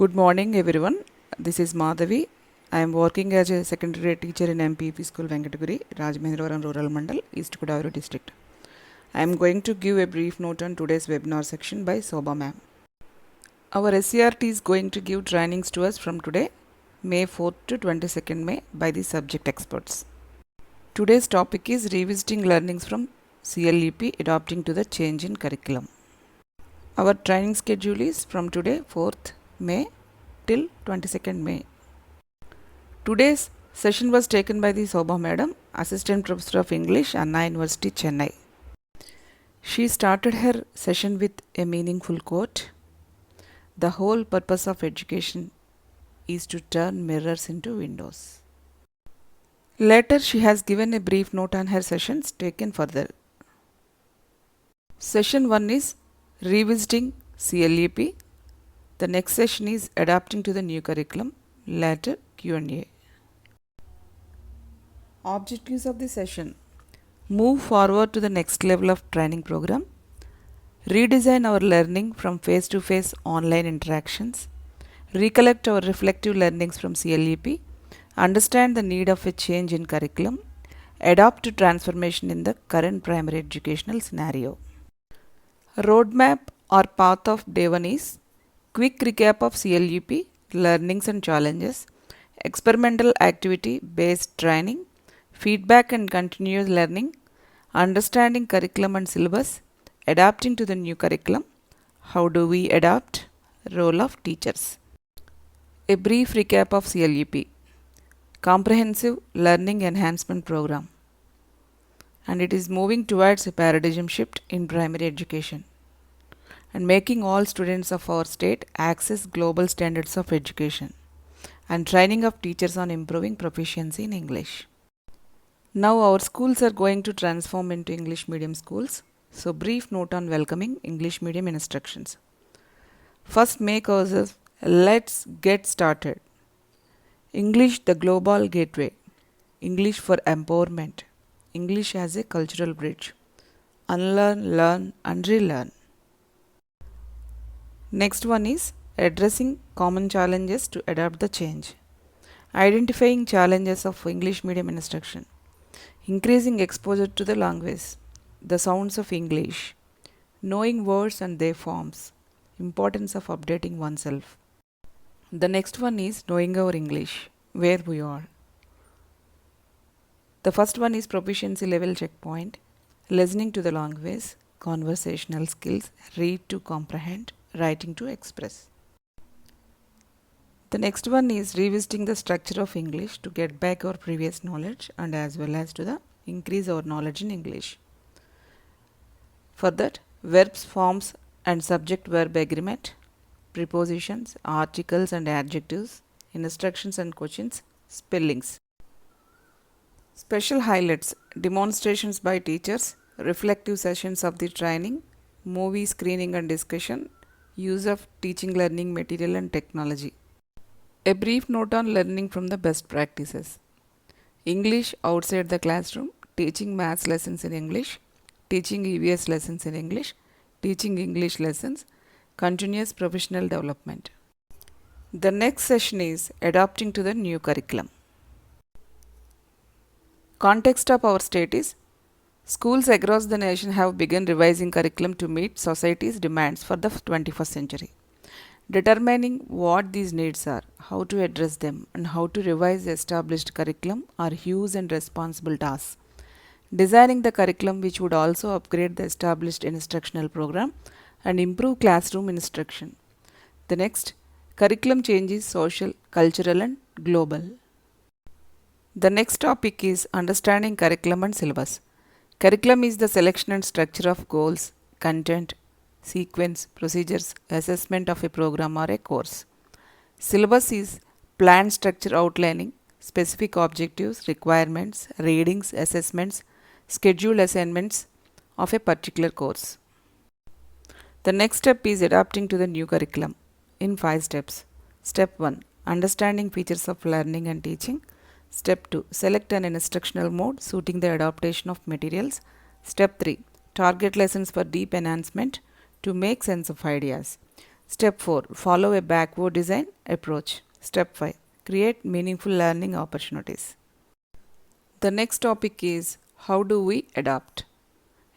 Good morning, everyone. This is Madhavi. I am working as a secondary teacher in MPP School Venkataguri, Rajmahendravaram Rural Mandal, East Godavari District. I am going to give a brief note on today's webinar section by Sobha ma'am. Our SCRT is going to give trainings to us from today, May 4th to 22nd May, by the subject experts. Today's topic is revisiting learnings from CLEP, adapting to the change in curriculum. Our training schedule is from today, 4th May, till 22nd May. Today's session was taken by the Sobha Madam, Assistant Professor of English, Anna University, Chennai. She started her session with a meaningful quote. The whole purpose of education is to turn mirrors into windows. Later, she has given a brief note on her sessions taken further. Session 1 is revisiting CLEP. The next session is adapting to the new curriculum. Later, Q&A. Objectives of the session: move forward to the next level of training program, redesign our learning from face-to-face online interactions, recollect our reflective learnings from CLEP, understand the need of a change in curriculum, adapt to transformation in the current primary educational scenario. Roadmap or path of day 1 is quick recap of CLEP, learnings and challenges, experimental activity based training, feedback and continuous learning, understanding curriculum and syllabus, adapting to the new curriculum, how do we adapt, role of teachers. A brief recap of CLEP, Comprehensive Learning Enhancement Program, and it is moving towards a paradigm shift in primary education and making all students of our state access global standards of education and training of teachers on improving proficiency in English. Now our schools are going to transform into English medium schools. So brief note on welcoming English medium instructions. First make ourselves, let's get started. English the global gateway. English for empowerment. English as a cultural bridge. Unlearn, learn and relearn. Next one is addressing common challenges to adapt the change. Identifying challenges of English medium instruction. Increasing exposure to the language, the sounds of English, knowing words and their forms, importance of updating oneself. The next one is knowing our English, where we are. The first one is proficiency level checkpoint, listening to the language, conversational skills, read to comprehend, writing to express. The next one is revisiting the structure of English to get back our previous knowledge and as well as to increase our knowledge in English. For that, verbs, forms and subject-verb agreement, prepositions, articles and adjectives, instructions and questions, spellings. Special highlights: demonstrations by teachers, reflective sessions of the training, movie screening and discussion, use of teaching learning material and technology. A brief note on learning from the best practices. English outside the classroom, teaching maths lessons in English, teaching EVS lessons in English, teaching English lessons, continuous professional development. The next session is adapting to the new curriculum. Context of our state is schools across the nation have begun revising curriculum to meet society's demands for the 21st century. Determining what these needs are, how to address them, and how to revise the established curriculum are huge and responsible tasks. Designing the curriculum which would also upgrade the established instructional program and improve classroom instruction. The next, curriculum change is social, cultural, and global. The next topic is understanding curriculum and syllabus. Curriculum is the selection and structure of goals, content, sequence, procedures, assessment of a program or a course. Syllabus is plan structure outlining, specific objectives, requirements, readings, assessments, schedule assignments of a particular course. The next step is adapting to the new curriculum in 5 steps. Step 1, understanding features of learning and teaching. Step 2, select an instructional mode suiting the adaptation of materials. Step 3, target lessons for deep enhancement to make sense of ideas. Step 4. Follow a backward design approach. Step 5. Create meaningful learning opportunities. The next topic is how do we adapt?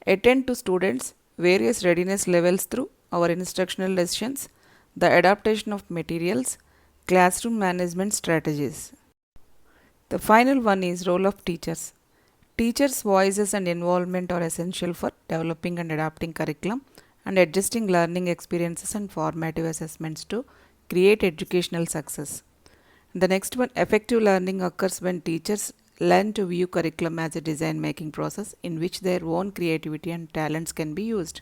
Attend to students' various readiness levels through our instructional sessions, the adaptation of materials, classroom management strategies. The final one is role of teachers. Teachers' voices and involvement are essential for developing and adapting curriculum and adjusting learning experiences and formative assessments to create educational success. The next one, effective learning occurs when teachers learn to view curriculum as a design making process in which their own creativity and talents can be used.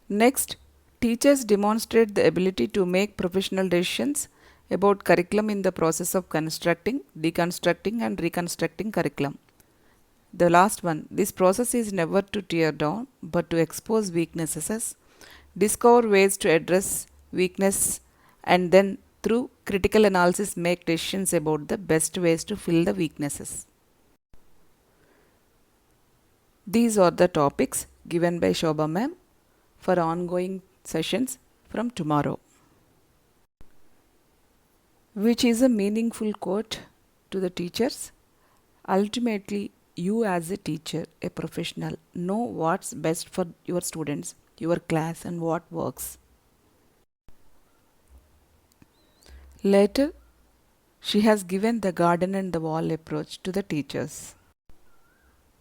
Next, teachers demonstrate the ability to make professional decisions about curriculum in the process of constructing, deconstructing, and reconstructing curriculum. The last one, this process is never to tear down but to expose weaknesses, discover ways to address weakness, and then through critical analysis make decisions about the best ways to fill the weaknesses. These are the topics given by Shobha ma'am for ongoing sessions from tomorrow. Which is a meaningful quote to the teachers. Ultimately, you as a teacher, a professional, know what's best for your students, your class, and what works. Later, she has given the garden and the wall approach to the teachers.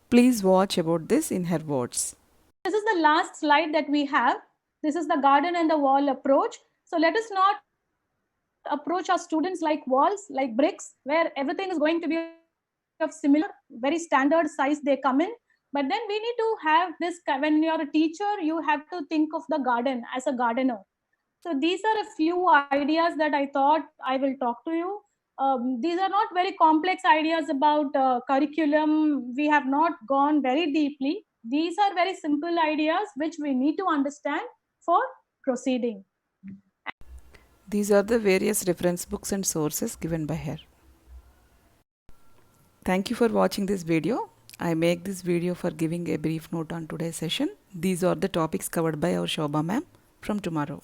Please watch about this in her words. This is the last slide that we have. This is the garden and the wall approach. So let us not approach our students like walls, like bricks, where everything is going to be of similar, very standard size they come in. But then we need to have this, when you're a teacher, you have to think of the garden as a gardener. So these are a few ideas that I thought I will talk to you. These are not very complex ideas about curriculum. We have not gone very deeply. These are very simple ideas which we need to understand for proceeding. These are the various reference books and sources given by her. Thank you for watching this video. I make this video for giving a brief note on today's session. These are the topics covered by our Shobha ma'am from tomorrow.